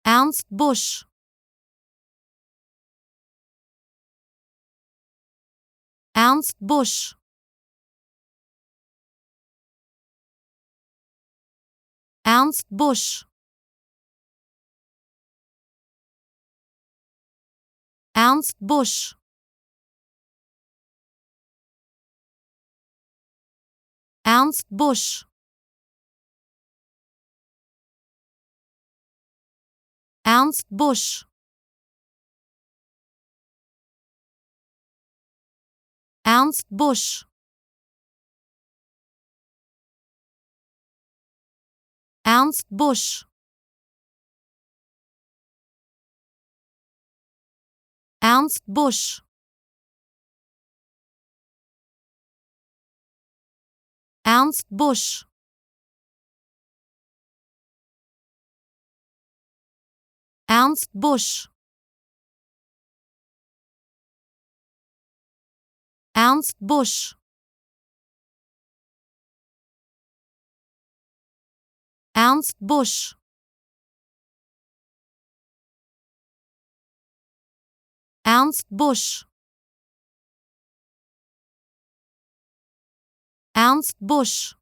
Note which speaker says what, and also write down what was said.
Speaker 1: Ernst Busch. Ernst Busch. Ernst Busch. Ernst Busch. Ernst Busch. Ernst Busch. Ernst Busch. Ernst Busch. Ernst Busch. Ernst Busch. Ernst Busch. Ernst Busch. Ernst Busch. Ernst Busch. Ernst Busch.